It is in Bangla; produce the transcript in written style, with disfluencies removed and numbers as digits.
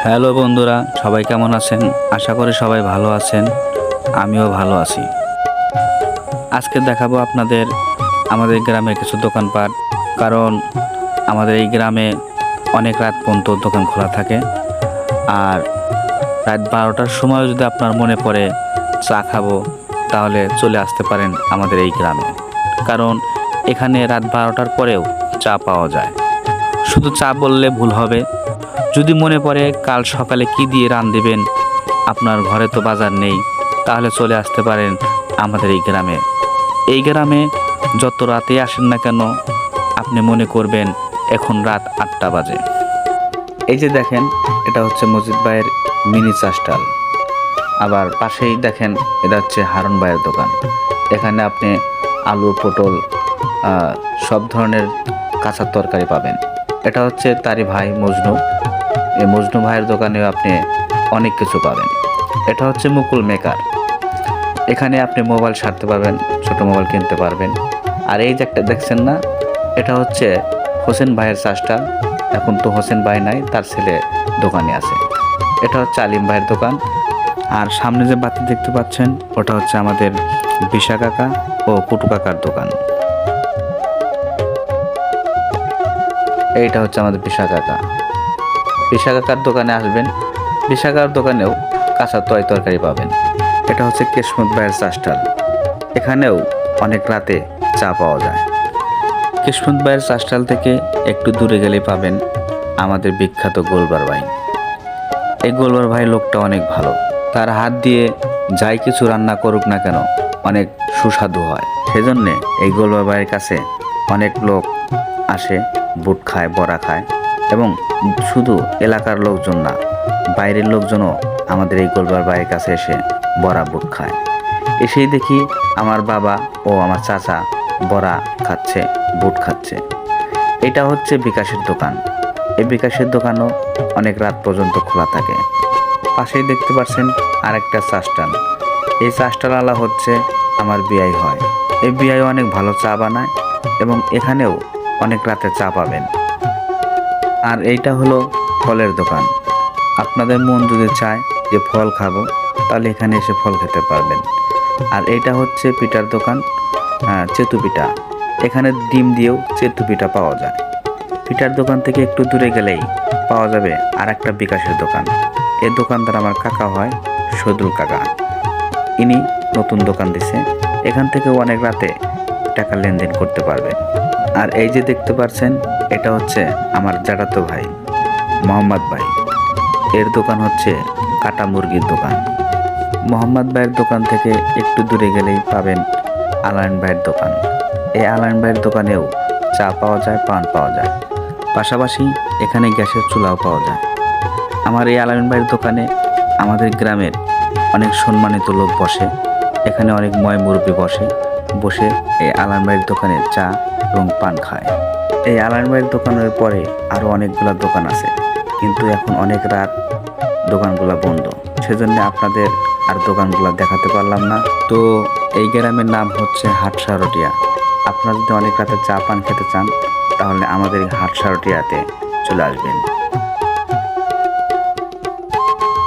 হ্যালো বন্ধুরা, সবাই কেমন আছেন? আশা করি সবাই ভালো আছেন। আমিও ভালো আছি। আজকে দেখাবো আপনাদের আমাদের গ্রামের কিছু দোকানপাট। কারণ আমাদের এই গ্রামে অনেক রাত পর্যন্ত দোকান খোলা থাকে। আর রাত 12টার সময় যদি আপনার মনে পড়ে চা খাবো, তাহলে চলে আসতে পারেন আমাদের এই গ্রামে। কারণ এখানে রাত 12টার পরেও চা পাওয়া যায়। শুধু চা বললে ভুল হবে। যদি মনে পড়ে কাল সকালে কি দিয়ে রাঁধবেন, আপনার ঘরে তো বাজার নেই, তাহলে চলে আসতে পারেন আমাদের এই গ্রামে। এই গ্রামে যত রাতে আসেন না কেন, আপনি মনে করবেন এখন রাত 8টা বাজে। এই যে দেখেন, এটা হচ্ছে মজিদ ভাইয়ের মিনি চা স্টল। আবার পাশেই দেখেন, এটা হচ্ছে হারুন ভাইয়ের দোকান। এখানে আপনি আলু, পটল, সব ধরনের কাঁচা তরকারি পাবেন। এটা হচ্ছে তারই ভাই মজনু। এই মজনু ভাইয়ের দোকানেও আপনি অনেক কিছু পাবেন। এটা হচ্ছে মুকুল মেকার। এখানে আপনি মোবাইল সারতে পারবেন, ছোট মোবাইল কিনতে পারবেন। আর এই যে একটা দেখছেন না, এটা হচ্ছে হোসেন ভাইয়ের চা স্টল। এখন তো হোসেন ভাই নাই, তার ছেলে দোকানে আছে। এটা হচ্ছে আলিম ভাইয়ের দোকান। আর সামনে যে বাতি দেখতে পাচ্ছেন, ওটা হচ্ছে আমাদের বিশা কাকা ও কুটু কাকার দোকান। এইটা হচ্ছে আমাদের বিশা কাকা। বিশা কাকার দোকানে আসবেন, বিশা কাকার দোকানেও কাঁচা তরকারি পাবেন। এটা হচ্ছে কিসমত ভাইয়ের চা স্টল। এখানেও অনেক রাতে চা পাওয়া যায়। কিসমত ভাইয়ের চা স্টল থেকে একটু দূরে গেলেই পাবেন আমাদের বিখ্যাত গোলবার ভাই। এই গোলবার ভাই লোকটা অনেক ভালো। তার হাত দিয়ে যাই কিছু রান্না করুক না কেন, অনেক সুস্বাদু হয়। সেজন্যে এই গোলবার ভাইয়ের কাছে অনেক লোক আসে, বুট খায়, বড়া খায়। এবং শুধু এলাকার লোকজন না, বাইরের লোকজনও আমাদের এই গোলবার ভাইয়ের কাছে এসে বড়া, বুট খায়। এসেই দেখি আমার বাবা ও আমার চাচা বড়া খাচ্ছে, বুট খাচ্ছে। এটা হচ্ছে বিকাশের দোকান। এই বিকাশের দোকানও অনেক রাত পর্যন্ত খোলা থাকে। পাশেই দেখতে পাচ্ছেন আরেকটা চা স্টল। এই চা স্টলওয়ালা হচ্ছে আমার বিয়াই হয়। এই বিয়াই অনেক ভালো চা বানায় এবং এখানেও অনেক রাতে চা পাবেন। আর এইটা হলো ফলের দোকান। আপনাদের মন যদি চায় যে ফল খাবো, তাহলে এখানে এসে ফল খেতে পারবেন। আর এইটা হচ্ছে পিঠার দোকান, চেতু পিঠা। এখানে ডিম দিয়েও চেতু পিঠা পাওয়া যায়। পিঠার দোকান থেকে একটু দূরে গেলেই পাওয়া যাবে আর একটা বিকাশের দোকান। এই দোকানদার আমার কাকা হয়, সদুল কাকা। ইনি নতুন দোকান দিছে। এখান থেকেও অনেক রাতে টাকা লেনদেন করতে পারবেন। আর এই যে দেখতে পাচ্ছেন, এটা হচ্ছে আমার জ্যাঠাতো ভাই মোহাম্মদ ভাই। এর দোকান হচ্ছে কাটা মুরগির দোকান। মোহাম্মদ ভাইয়ের দোকান থেকে একটু দূরে গেলেই পাবেন আলাইন ভাইয়ের দোকান। এই আলাইন ভাইয়ের দোকানেও চা পাওয়া যায়, পান পাওয়া যায়। পাশাপাশি এখানে গ্যাসের চুলাও পাওয়া যায়। আমার এই আলাইন ভাইয়ের দোকানে আমাদের গ্রামের অনেক সম্মানিত লোক বসে। এখানে অনেক মুরব্বি বসে এই আলাইন ভাইয়ের দোকানে চা এবং পান খায়। এই আলাইন ভাইয়ের দোকানের পরে আরও অনেকগুলো দোকান আছে, কিন্তু এখন অনেক রাত দোকানগুলো বন্ধ। সেজন্য আপনাদের আর দোকানগুলো দেখাতে পারলাম না। তো এই গ্রামের নাম হচ্ছে হাটসারটিয়া। আপনারা যদি অনেক রাতে চা পান খেতে চান, তাহলে আমাদের এই হাটসারটিয়াতে চলে আসবেন।